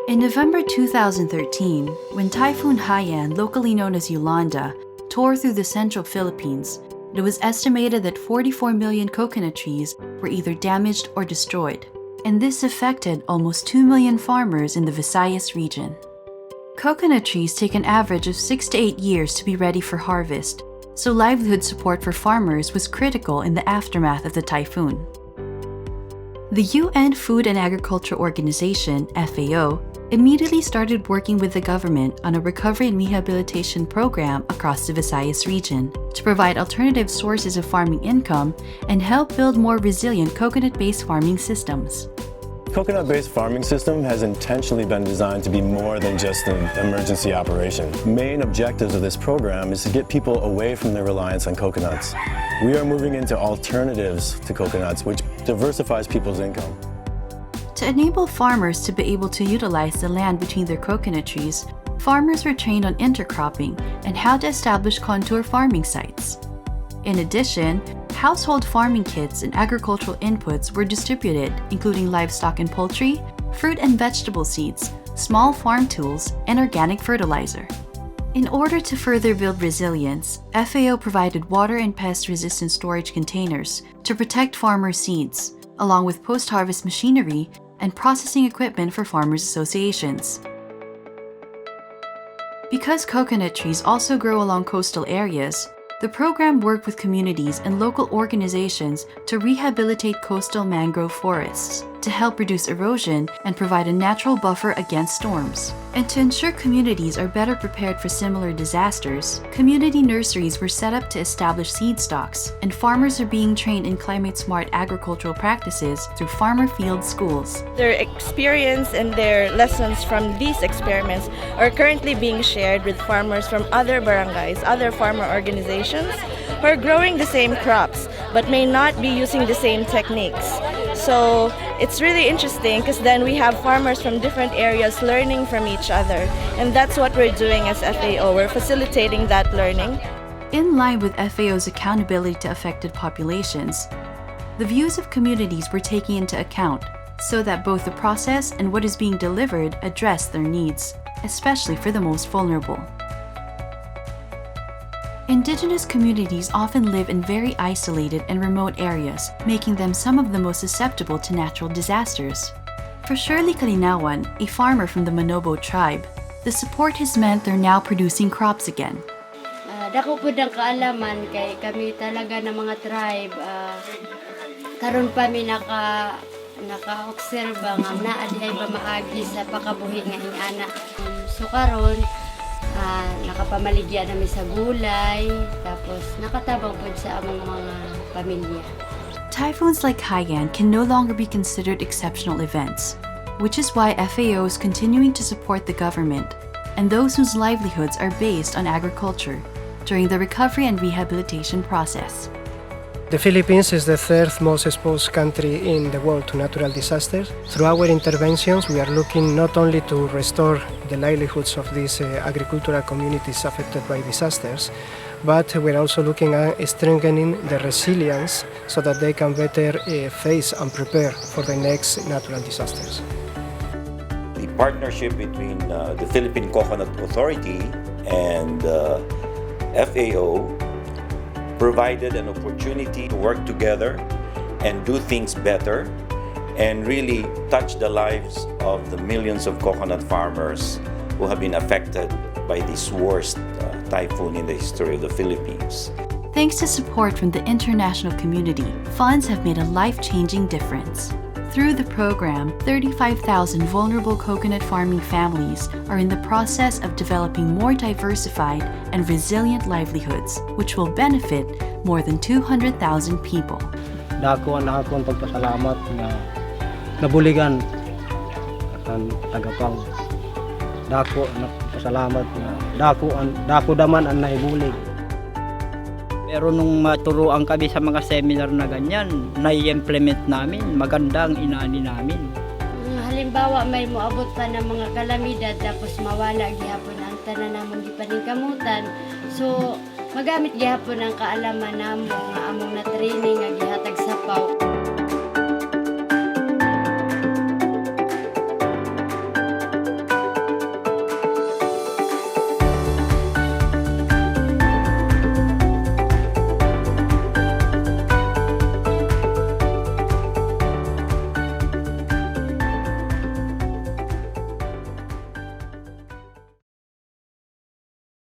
In November 2013, when Typhoon Haiyan, locally known as Yolanda, tore through the central Philippines, it was estimated that 44 million coconut trees were either damaged or destroyed, and this affected almost 2 million farmers in the Visayas region. Coconut trees take an average of 6 to 8 years to be ready for harvest, so livelihood support for farmers was critical in the aftermath of the typhoon. The UN Food and Agriculture Organization, FAO, immediately started working with the government on a recovery and rehabilitation program across the Visayas region to provide alternative sources of farming income and help build more resilient coconut-based farming systems. Coconut-based farming system has intentionally been designed to be more than just an emergency operation. Main objectives of this program is to get people away from their reliance on coconuts. We are moving into alternatives to coconuts, which diversifies people's income. To enable farmers to be able to utilize the land between their coconut trees, farmers were trained on intercropping and how to establish contour farming sites. In addition, household farming kits and agricultural inputs were distributed, including livestock and poultry, fruit and vegetable seeds, small farm tools, and organic fertilizer. In order to further build resilience, FAO provided water and pest-resistant storage containers to protect farmer seeds, along with post-harvest machinery and processing equipment for farmers' associations. Because coconut trees also grow along coastal areas, the program worked with communities and local organizations to rehabilitate coastal mangrove forests, to help reduce erosion and provide a natural buffer against storms. And to ensure communities are better prepared for similar disasters, community nurseries were set up to establish seed stocks, and farmers are being trained in climate-smart agricultural practices through farmer field schools. Their experience and their lessons from these experiments are currently being shared with farmers from other barangays, other farmer organizations who are growing the same crops but may not be using the same techniques. So it's really interesting because then we have farmers from different areas learning from each other, and that's what we're doing as FAO. We're facilitating that learning. In line with FAO's accountability to affected populations, the views of communities were taken into account so that both the process and what is being delivered address their needs, especially for the most vulnerable. Indigenous communities often live in very isolated and remote areas, making them some of the most susceptible to natural disasters. For Shirley Kalinawan, a farmer from the Manobo tribe, the support has meant they're now producing crops again. Dako po ng kaalaman kay kami talaga ng mga tribe. Karon pa mi naka-obserba nga naa diay pamaagi sa pakabuhi nga ingana. So karon nakapamaligya namin sa gulay, tapos nakatabang po sa among mga pamilya. Typhoons like Haiyan can no longer be considered exceptional events, which is why FAO is continuing to support the government and those whose livelihoods are based on agriculture during the recovery and rehabilitation process. The Philippines is the third most exposed country in the world to natural disasters. Through our interventions, we are looking not only to restore the livelihoods of these agricultural communities affected by disasters, but we're also looking at strengthening the resilience so that they can better face and prepare for the next natural disasters. The partnership between the Philippine Coconut Authority and FAO provided an opportunity to work together and do things better and really touch the lives of the millions of coconut farmers who have been affected by this worst typhoon in the history of the Philippines. Thanks to support from the international community, funds have made a life-changing difference. Through the program, 35,000 vulnerable coconut farming families are in the process of developing more diversified and resilient livelihoods, which will benefit more than 200,000 people. Dako ang akong pagpasalamat nga nabuligan ang tagapang. Dako nagpasalamat nga dako daman ang naibulig. Pero nung maturuan kami sa mga seminar na ganyan, nai-implement namin, magandang inani namin. Halimbawa, may moabot pa ng mga kalamidad tapos mawala gihapon ang tanan namong gipaningkamutan. So, magamit gihapon ang kaalaman namo nga among na training nga gihatag sa PAW.